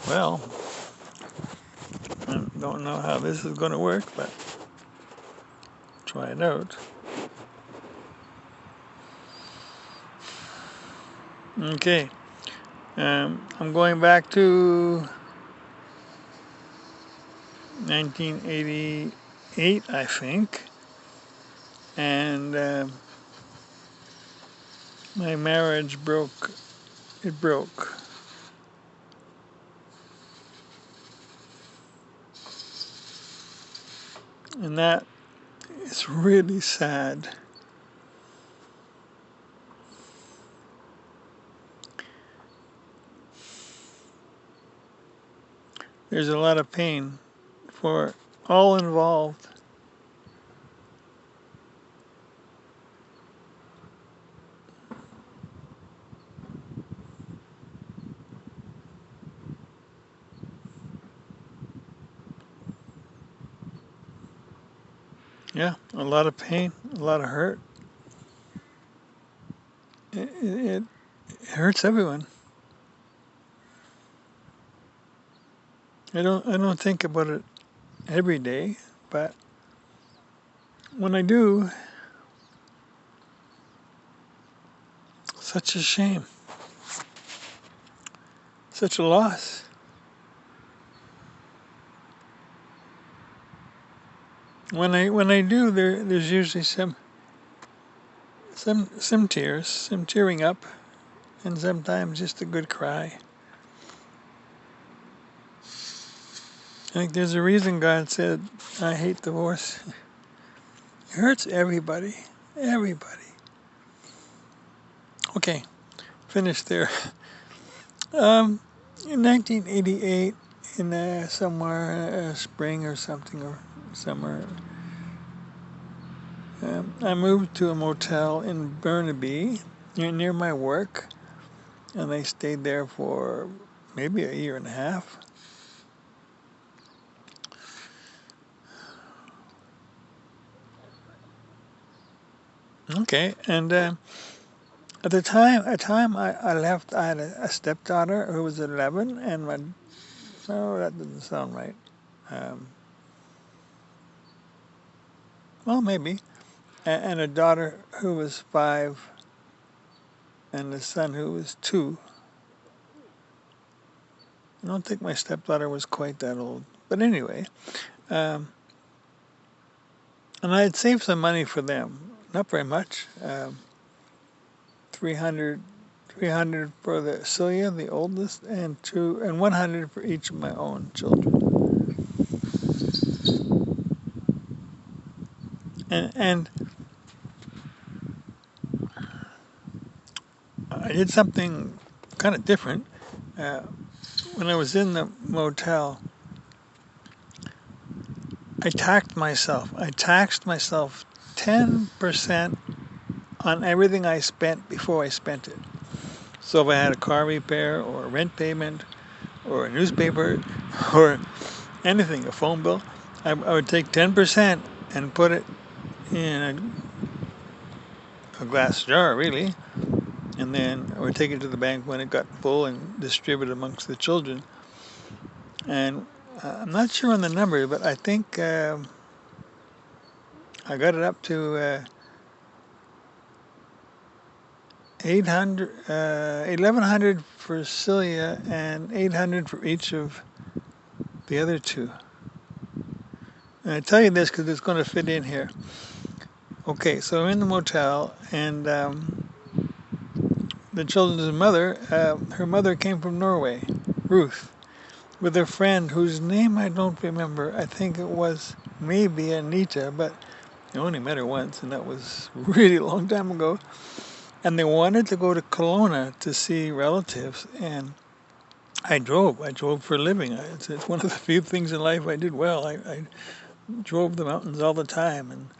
Well, I don't know how this is going to work, but try it out. Okay, I'm going back to 1988, I think, and my marriage broke. It broke. And that is really sad. There's a lot of pain for all involved. Yeah, a lot of pain, a lot of hurt. It hurts everyone. I don't think about it every day, but when I do, such a shame, such a loss. When I do, there's usually some tears, some tearing up, and sometimes just a good cry. I think there's a reason God said, "I hate divorce." It hurts everybody, everybody. Okay, finished there. In 1988, in somewhere spring or something or summer, I moved to a motel in Burnaby near my work, and I stayed there for maybe a year and a half. Okay, and at the time I left, I had a stepdaughter who was 11, and no, that doesn't sound right. Um, well, maybe, and a daughter who was 5, and a son who was 2. I don't think my stepdaughter was quite that old, but anyway, um, and I had saved some money for them, not very much, 300, 300 for the Celia, the oldest, and 100 for each of my own children. And I did something kind of different. Uh, when I was in the motel, I taxed myself. I taxed myself 10% on everything I spent before I spent it. So if I had a car repair or a rent payment or a newspaper or anything, a phone bill, I would take 10% and put it in a glass jar, really, and then I would take it to the bank when it got full and distribute it amongst the children. And I'm not sure on the number, but I think I got it up to 800, 1100 for Celia and 800 for each of the other two. And I tell you this because it's going to fit in here. Okay, so I'm in the motel, and the children's mother, her mother came from Norway, Ruth, with a friend whose name I don't remember. I think it was maybe Anita, but I only met her once, and that was really a long time ago. And they wanted to go to Kelowna to see relatives, and I drove. I drove for a living. It's one of the few things in life I did well. I drove the mountains all the time, and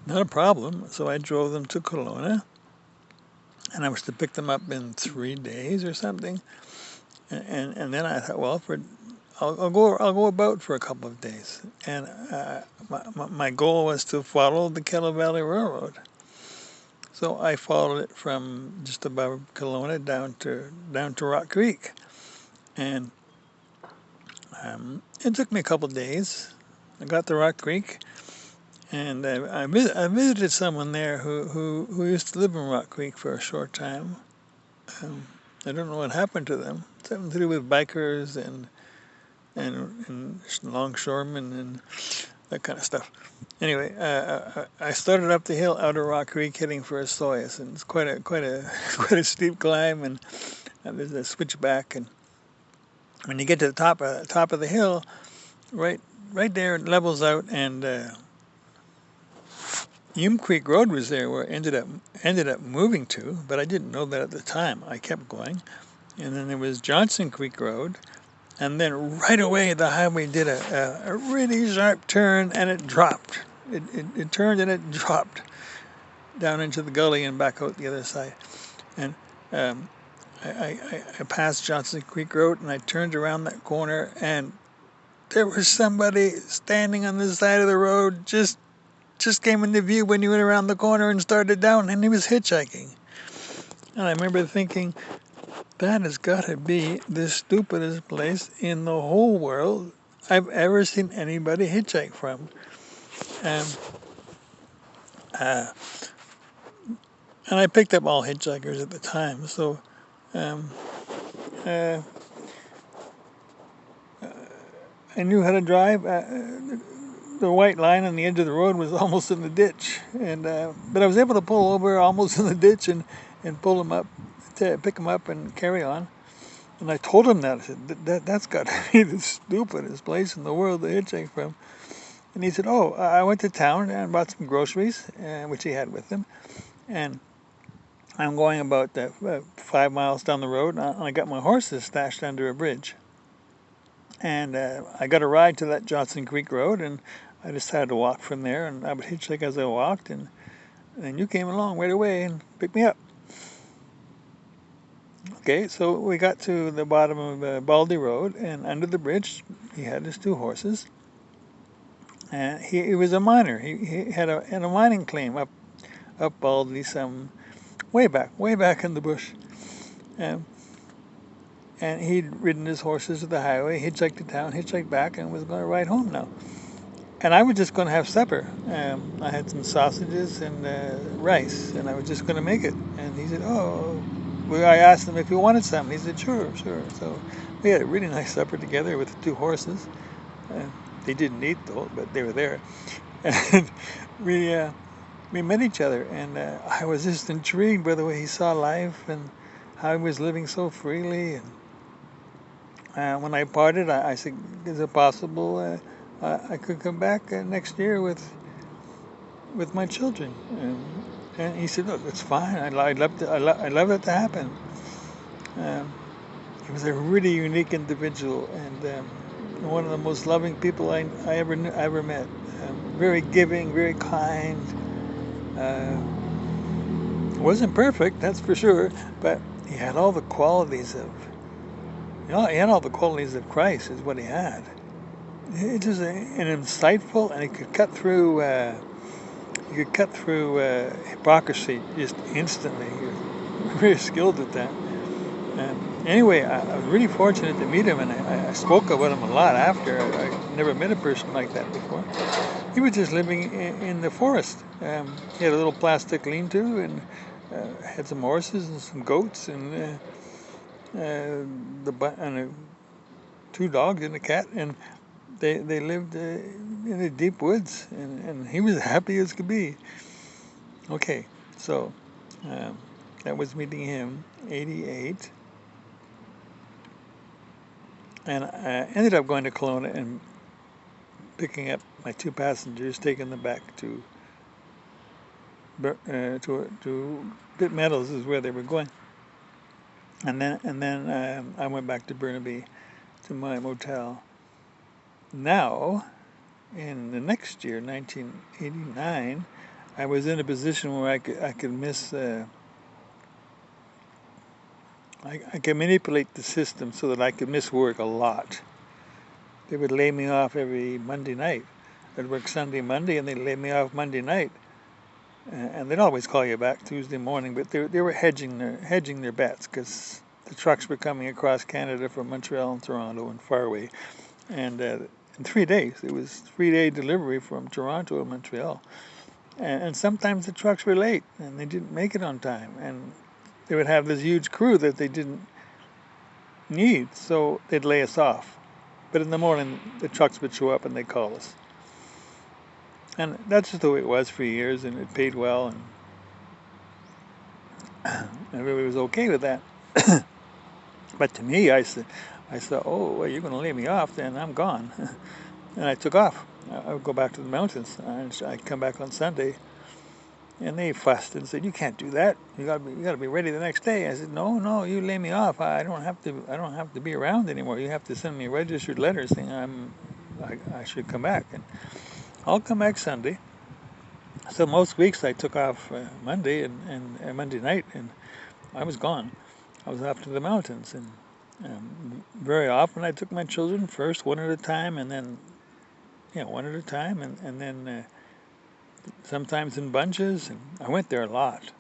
not a problem. So I drove them to Kelowna, and I was to pick them up in 3 days or something. And then I thought, well, I'll go about for a couple of days. And my goal was to follow the Kettle Valley Railroad. So I followed it from just above Kelowna down to Rock Creek, and It took me a couple days. I got to Rock Creek, and I visited someone there who used to live in Rock Creek for a short time. Um, I don't know what happened to them. Something to do with bikers and longshoremen and that kind of stuff. Anyway, I started up the hill out of Rock Creek, heading for Estoyas, and it's quite a quite a steep climb, and there's a switchback, and when you get to the top of the hill, right right there it levels out, and Hume Creek Road was there where it ended up moving to, but I didn't know that at the time. I kept going, and then there was Johnson Creek Road, and then right away the highway did a really sharp turn, and it dropped. It turned and it dropped down into the gully and back out the other side. And um, I passed Johnson Creek Road, and I turned around that corner, and there was somebody standing on the side of the road, just came into view when you went around the corner and started down, and he was hitchhiking. And I remember thinking, that has got to be the stupidest place in the whole world I've ever seen anybody hitchhike from. And, uh, and I picked up all hitchhikers at the time, so um, uh, I knew how to drive. The white line on the edge of the road was almost in the ditch, and but I was able to pull over almost in the ditch and pull him up, to pick him up and carry on. And I told him that. I said, that's got to be the stupidest place in the world to hitchhike from. And he said, oh, I went to town and bought some groceries, which he had with him, and I'm going about 5 miles down the road, and I got my horses stashed under a bridge. And I got a ride to that Johnson Creek Road, and I decided to walk from there, and I would hitchhike as I walked, and you came along right away and picked me up. Okay, so we got to the bottom of Baldy Road, and under the bridge, he had his two horses, and he was a miner. He had a mining claim up Baldy, some way back in the bush. And he'd ridden his horses to the highway, hitchhiked to town, hitchhiked back, and was going to ride home now. And I was just going to have supper. I had some sausages and rice, and I was just going to make it. And he said, oh, well, I asked him if he wanted some. He said, sure. So we had a really nice supper together with the two horses. They didn't eat, though, but they were there. And we met each other, and I was just intrigued by the way he saw life and how he was living so freely. And when I parted, I said, is it possible I could come back next year with my children? And he said, look, it's fine. I'd love it to happen. He was a really unique individual, and one of the most loving people I ever met. Very giving, very kind. Wasn't perfect, that's for sure, but he had all the qualities of Christ, is what he had. It's just an insightful, and he could cut through hypocrisy just instantly. He was very skilled at that. Anyway, I was really fortunate to meet him, and I spoke about him a lot after. I never met a person like that before. He was just living in the forest. He had a little plastic lean-to, and had some horses and some goats, and two dogs and a cat, and they lived in the deep woods, and he was happy as could be. Okay, so that was meeting him, 88. And I ended up going to Kelowna and picking up my two passengers, taking them back to Bit Meadows is where they were going. And then I went back to Burnaby to my motel. Now, in the next year, 1989, I was in a position where I could miss. I could manipulate the system so that I could miss work a lot. They would lay me off every Monday night. I'd work Sunday, Monday, and they'd lay me off Monday night. And they'd always call you back Tuesday morning, but they were hedging their bets, because the trucks were coming across Canada from Montreal and Toronto and far away, and in 3 days. It was 3-day delivery from Toronto and Montreal. And sometimes the trucks were late, and they didn't make it on time. And they would have this huge crew that they didn't need, so they'd lay us off. But in the morning, the trucks would show up and they'd call us. And that's just the way it was for years, and it paid well, and everybody was okay with that. But to me, I said, oh, well, you're going to lay me off, then I'm gone. And I took off. I would go back to the mountains. I'd come back on Sunday, and they fussed and said, "You can't do that. You got to be ready the next day." I said, "No, you lay me off. I don't have to be around anymore. You have to send me a registered letter saying I should come back, and I'll come back Sunday." So most weeks I took off Monday and Monday night, and I was gone. I was off to the mountains, and very often I took my children first, one at a time, and then one at a time, and then sometimes in bunches. And I went there a lot.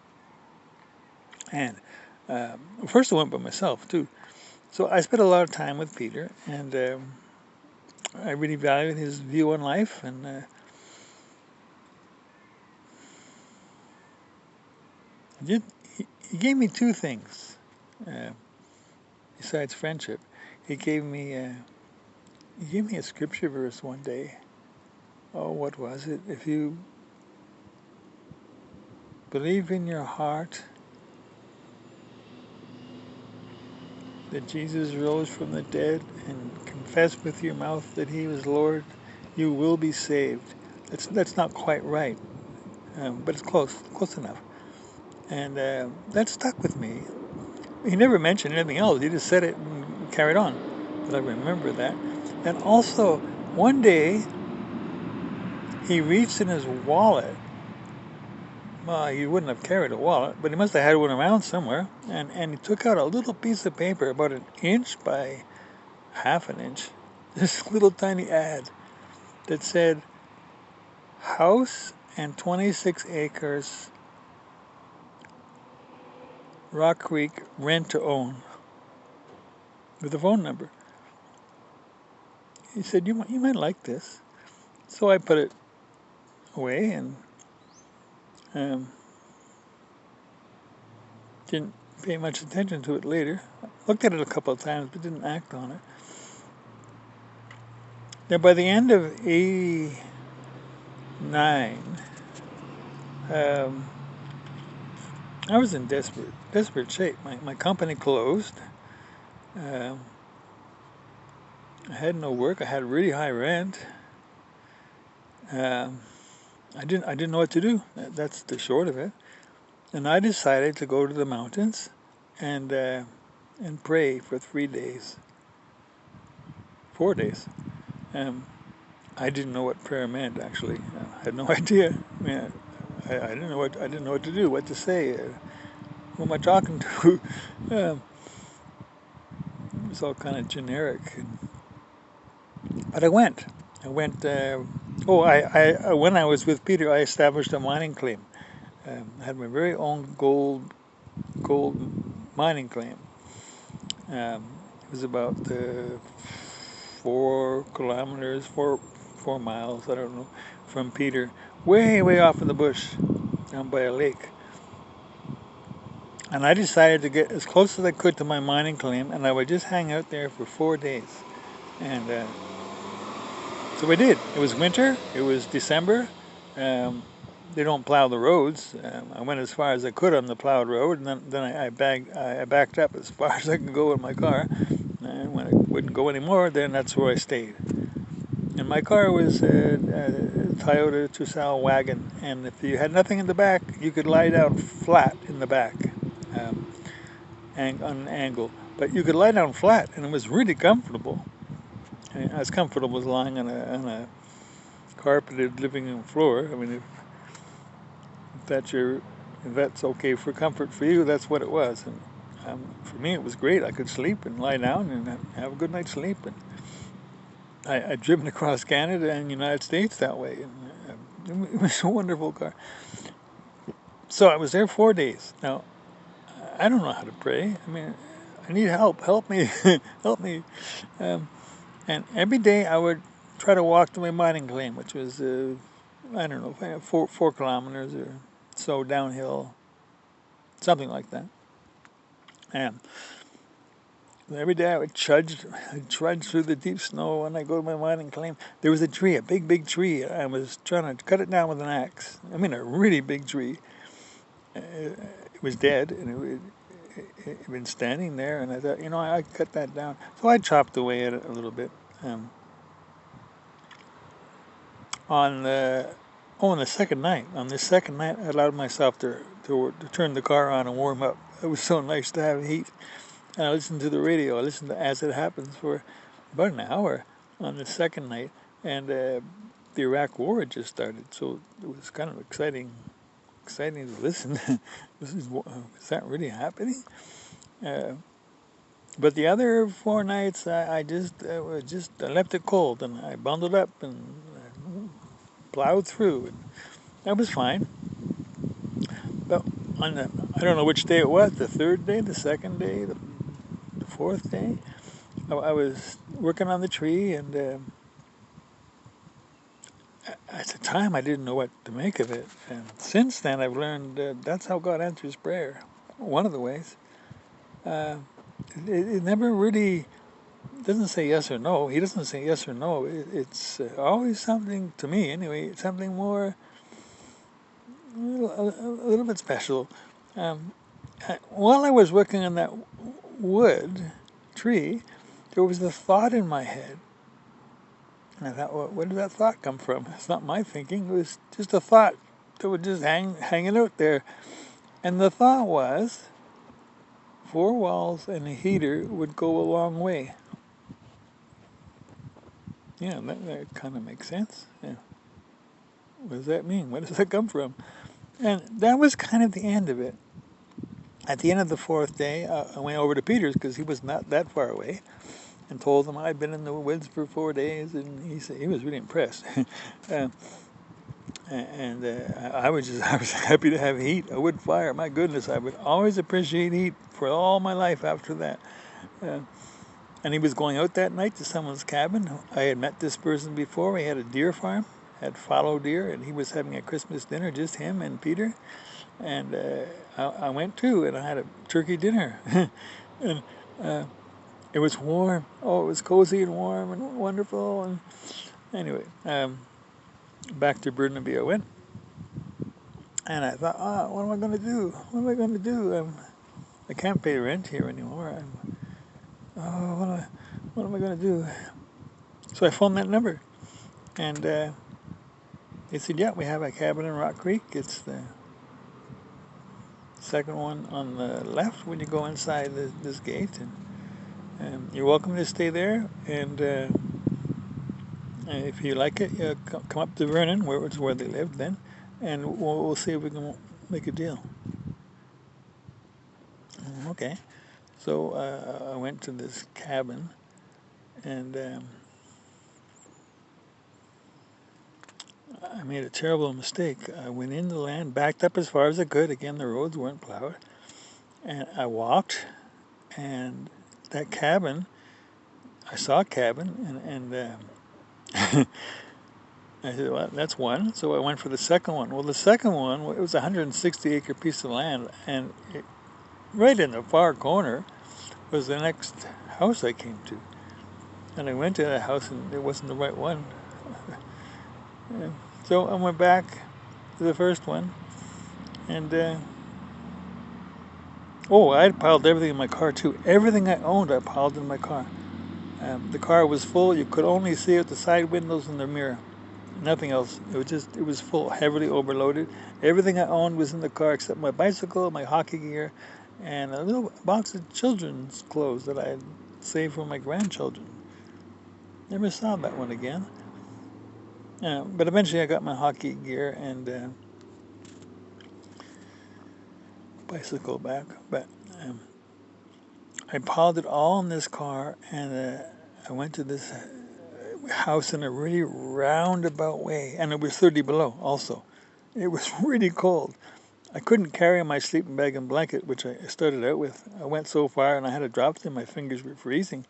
And first I went by myself too. So I spent a lot of time with Peter, and I really valued his view on life, and he gave me two things besides friendship. He gave me a scripture verse one day. Oh, what was it? If you believe in your heart that Jesus rose from the dead and confess with your mouth that he was Lord, you will be saved. That's not quite right, but it's close enough. And that stuck with me. He never mentioned anything else. He just said it and carried on. But I remember that. And also, one day, he reached in his wallet. Well, he wouldn't have carried a wallet, but he must have had one around somewhere. And he took out a little piece of paper, about an inch by half an inch. This little tiny ad that said, "House and 26 acres, Rock Creek, rent to own," with a phone number. He said, you might like this. So I put it away and didn't pay much attention to it later. Looked at it a couple of times, but didn't act on it. Now, by the end of '89, I was in desperate shape. My company closed. I had no work. I had really high rent. I didn't know what to do. That's the short of it. And I decided to go to the mountains and pray for 3 days, 4 days. I didn't know what prayer meant, actually. I had no idea. I mean, I didn't know what to do, what to say. Who am I talking to? It was all kind of generic. But I went. When I was with Peter, I established a mining claim. I had my very own gold mining claim. It was about 4 kilometers, 4 miles, I don't know, from Peter, way off in the bush, down by a lake. And I decided to get as close as I could to my mining claim, and I would just hang out there for 4 days. And so I did. It was winter. It was December. They don't plow the roads. I went as far as I could on the plowed road, and then I backed up as far as I could go in my car. And when I wouldn't go anymore, then that's where I stayed. And my car was a Toyota Tucson wagon, and if you had nothing in the back, you could lie down flat in the back, and on an angle. But you could lie down flat, and it was really comfortable. I mean, as comfortable as lying on a carpeted living room floor. I mean, if that's okay for comfort for you, that's what it was. And for me, it was great. I could sleep and lie down and have a good night's sleep. And I'd driven across Canada and the United States that way, and it was a wonderful car. So I was there 4 days. Now, I don't know how to pray. I mean, I need help. Help me. Help me. And every day I would try to walk to my mining claim, which was, I don't know, 4 kilometers or so downhill, something like that. And every day I would trudge through the deep snow when I go to my mining claim. There was a tree, a big, big tree. I was trying to cut it down with an axe. I mean, a really big tree. It was dead, and it had been standing there, and I thought, I cut that down. So I chopped away at it a little bit. Um, on the on the second night, I allowed myself to turn the car on and warm up. It was so nice to have heat. And I listened to the radio. I listened to As It Happens for about an hour on the second night, and the Iraq War had just started, so it was kind of exciting to listen. Is that really happening? Uh, but the other 4 nights, I left it cold, and I bundled up and plowed through, and that was fine. But I don't know which day it was, the third day, the second day, the fourth day, I was working on the tree, and at the time I didn't know what to make of it. And since then I've learned that's how God answers prayer. One of the ways. Uh, it never really doesn't say yes or no. He doesn't say yes or no. It's always something, to me anyway, something more, a little bit special. Um, while I was working on that wood tree, there was a thought in my head. And I thought, well, where did that thought come from? It's not my thinking. It was just a thought that was just hanging out there. And the thought was, 4 walls and a heater would go a long way. Yeah, that kind of makes sense. Yeah. What does that mean? Where does that come from? And that was kind of the end of it. At the end of the fourth day, I went over to Peter's because he was not that far away, and told him I'd been in the woods for 4 days, and he said he was really impressed. And I was happy to have heat, a wood fire. My goodness, I would always appreciate heat for all my life after that. Uh, and he was going out that night to someone's cabin. I had met this person before. He had a deer farm, had fallow deer, and he was having a Christmas dinner, just him and Peter. And I went too, and I had a turkey dinner. And it was warm. Oh, it was cozy and warm and wonderful. And anyway, back to Burnaby I went. And I thought, what am I going to do? What am I going to do? I can't pay rent here anymore. What am I going to do? So I phoned that number. And they said, yeah, we have a cabin in Rock Creek. It's the second one on the left when you go inside this gate. And you're welcome to stay there. And if you like it, come up to Vernon, where they lived then. And we'll see if we can make a deal. Okay. So I went to this cabin, and I made a terrible mistake. I went in the land, backed up as far as I could. Again, the roads weren't plowed. And I walked, and that cabin, I saw a cabin, and I said, well, that's one. So I went for the second one. Well, the second one, it was a 160-acre piece of land, and right in the far corner was the next house I came to. And I went to that house, and it wasn't the right one. So I went back to the first one, and I had piled everything in my car too. Everything I owned, I piled in my car. The car was full. You could only see out the side windows and the mirror. Nothing else. It was full, heavily overloaded. Everything I owned was in the car except my bicycle, my hockey gear, and a little box of children's clothes that I had saved for my grandchildren. Never saw that one again. But eventually I got my hockey gear and bicycle back. But I piled it all in this car, and I went to this house in a really roundabout way, and it was 30 below also. It was really cold. I couldn't carry my sleeping bag and blanket, which I started out with. I went so far, and I had to drop them. My fingers were freezing.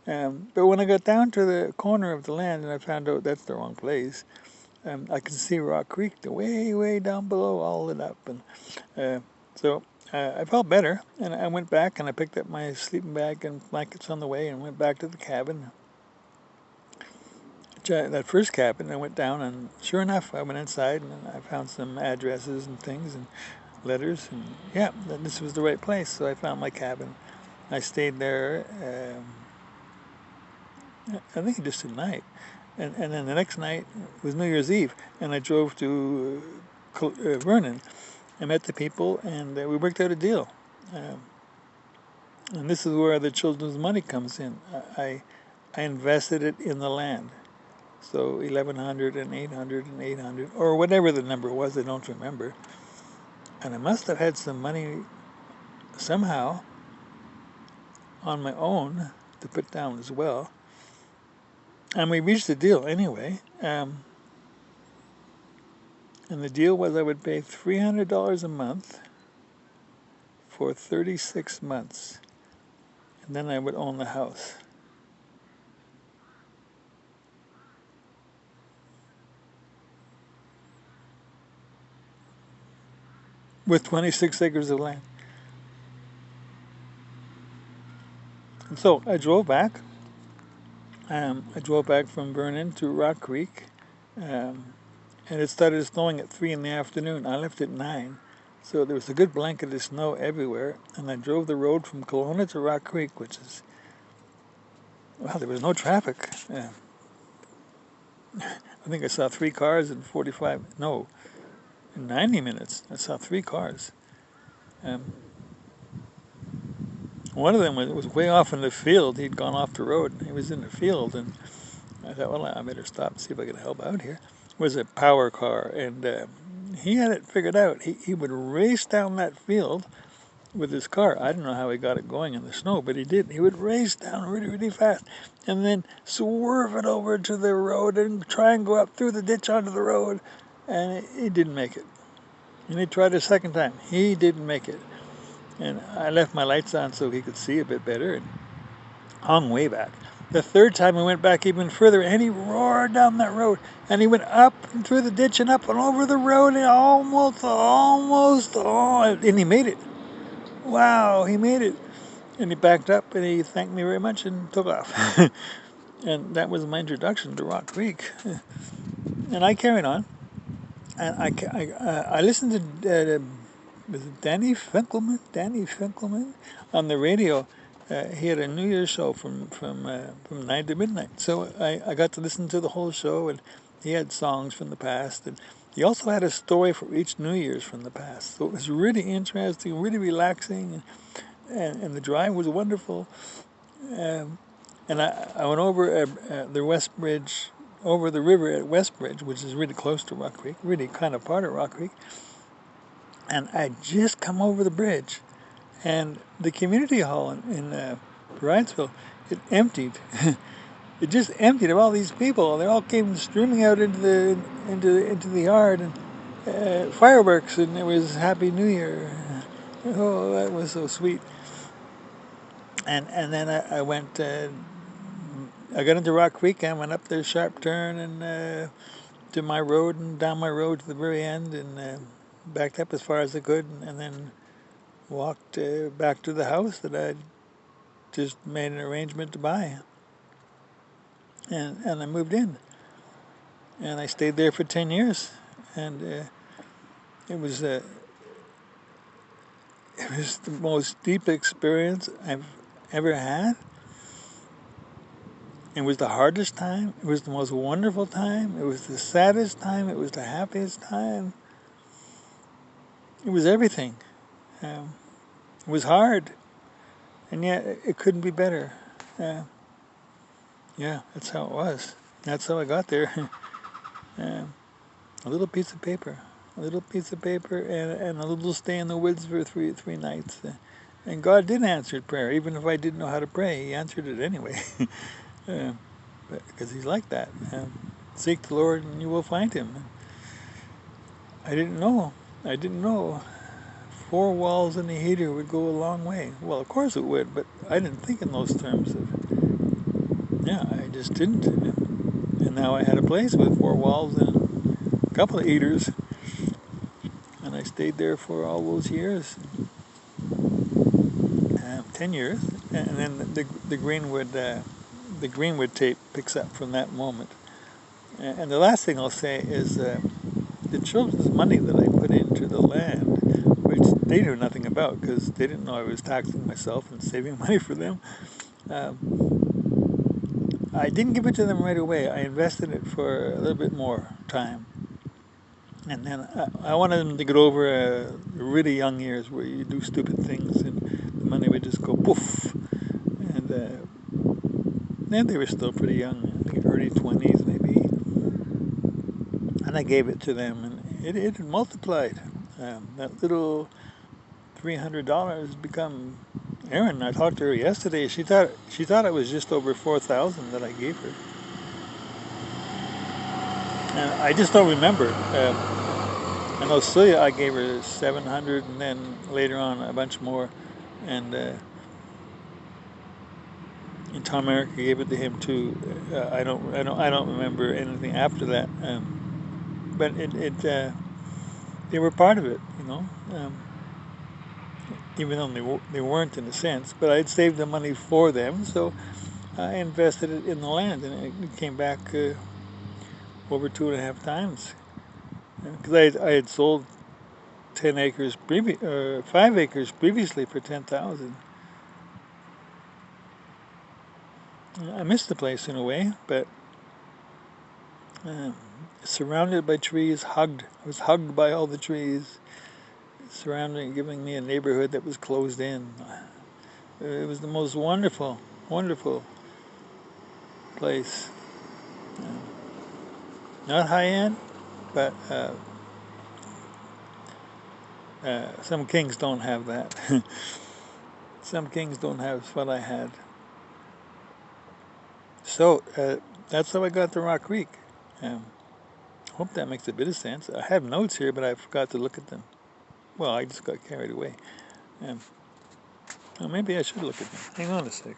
But when I got down to the corner of the land and I found out that's the wrong place, I could see Rock Creek, the way down below, all lit up. And so I felt better, and I went back and I picked up my sleeping bag and blankets on the way and went back to the cabin. That first cabin, I went down, and sure enough, I went inside and I found some addresses and things and letters, and yeah, this was the right place. So I found my cabin. I stayed there. I think just a night, and then the next night was New Year's Eve, and I drove to Vernon. I met the people, and we worked out a deal. And this is where the children's money comes in. I invested it in the land. So 1,100 and 800 and 800, or whatever the number was, I don't remember. And I must have had some money somehow on my own to put down as well. And we reached a deal anyway. And the deal was I would pay $300 a month for 36 months. And then I would own the house. With 26 acres of land. And so I drove back. I drove back from Vernon to Rock Creek. And it started snowing at 3 in the afternoon. I left at 9. So there was a good blanket of snow everywhere. And I drove the road from Kelowna to Rock Creek, which is, well, there was no traffic. I think I saw 3 cars in 90 minutes. I saw 3 cars. One of them was way off in the field. He'd gone off the road. He was in the field, and I thought, well, I better stop and see if I can help out here. It was a power car, and he had it figured out. He would race down that field with his car. I don't know how he got it going in the snow, but he did. He would race down really, really fast, and then swerve it over to the road and try and go up through the ditch onto the road, and he didn't make it. And he tried a second time. He didn't make it. And I left my lights on so he could see a bit better and hung way back. The third time we went back even further, and he roared down that road. And he went up and through the ditch and up and over the road and and he made it. Wow, he made it. And he backed up and he thanked me very much and took off. And that was my introduction to Rock Creek. And I carried on. And I listened to was it Danny Finkelman on the radio. He had a New Year's show from 9 to midnight. So I got to listen to the whole show, and he had songs from the past, and he also had a story for each New Year's from the past. So it was really interesting, really relaxing, and the drive was wonderful. And I went over the Westbridge, over the river at Westbridge, which is really close to Rock Creek, really kind of part of Rock Creek. And I just come over the bridge, and the community hall in Bridesville, it emptied. It just emptied of all these people. They all came streaming out into the yard, and fireworks, and it was Happy New Year. Oh, that was so sweet. And then I went. I got into Rock Creek. I went up the sharp turn and to my road and down my road to the very end, and backed up as far as I could, and then walked back to the house that I just made an arrangement to buy. And I moved in. And I stayed there for 10 years. And it was the most deep experience I've ever had. It was the hardest time. It was the most wonderful time. It was the saddest time. It was the happiest time. It was everything. It was hard, and yet it couldn't be better. Yeah, that's how it was. That's how I got there. A little piece of paper, and a little stay in the woods for three nights. And God did answer prayer, even if I didn't know how to pray. He answered it anyway, because He's like that. Seek the Lord, and you will find Him. I didn't know. 4 walls and a heater would go a long way. Well, of course it would, but I didn't think in those terms of yeah, I just didn't. And now I had a place with 4 walls and a couple of eaters, and I stayed there for all those years, 10 years, and then the Greenwood tape picks up from that moment. And the last thing I'll say is the children's money that I put into the land, which they knew nothing about because they didn't know I was taxing myself and saving money for them. I didn't give it to them right away. I invested it for a little bit more time. And then I wanted them to get over really young years where you do stupid things and the money would just go poof. And then they were still pretty young, I think early 20s maybe. And I gave it to them, and it multiplied. That little $300 become. Erin, I talked to her yesterday. She thought it was just over 4,000 that I gave her. And I just don't remember. I know Celia, I gave her 700, and then later on a bunch more, and Tom Eric gave it to him too. I don't remember anything after that. But they were part of it, you know. Even though they weren't in a sense, but I'd saved the money for them, so I invested it in the land, and it came back over 2.5 times. Because I had sold 5 acres previously for 10,000. I missed the place in a way, but surrounded by trees, hugged. I was hugged by all the trees, surrounding, giving me a neighborhood that was closed in. It was the most wonderful, wonderful place. Not high end, but some kings don't have that. Some kings don't have what I had. So that's how I got to Rock Creek. Hope that makes a bit of sense. I have notes here, but I forgot to look at them. Well, I just got carried away. Well, maybe I should look at them. Hang on a sec.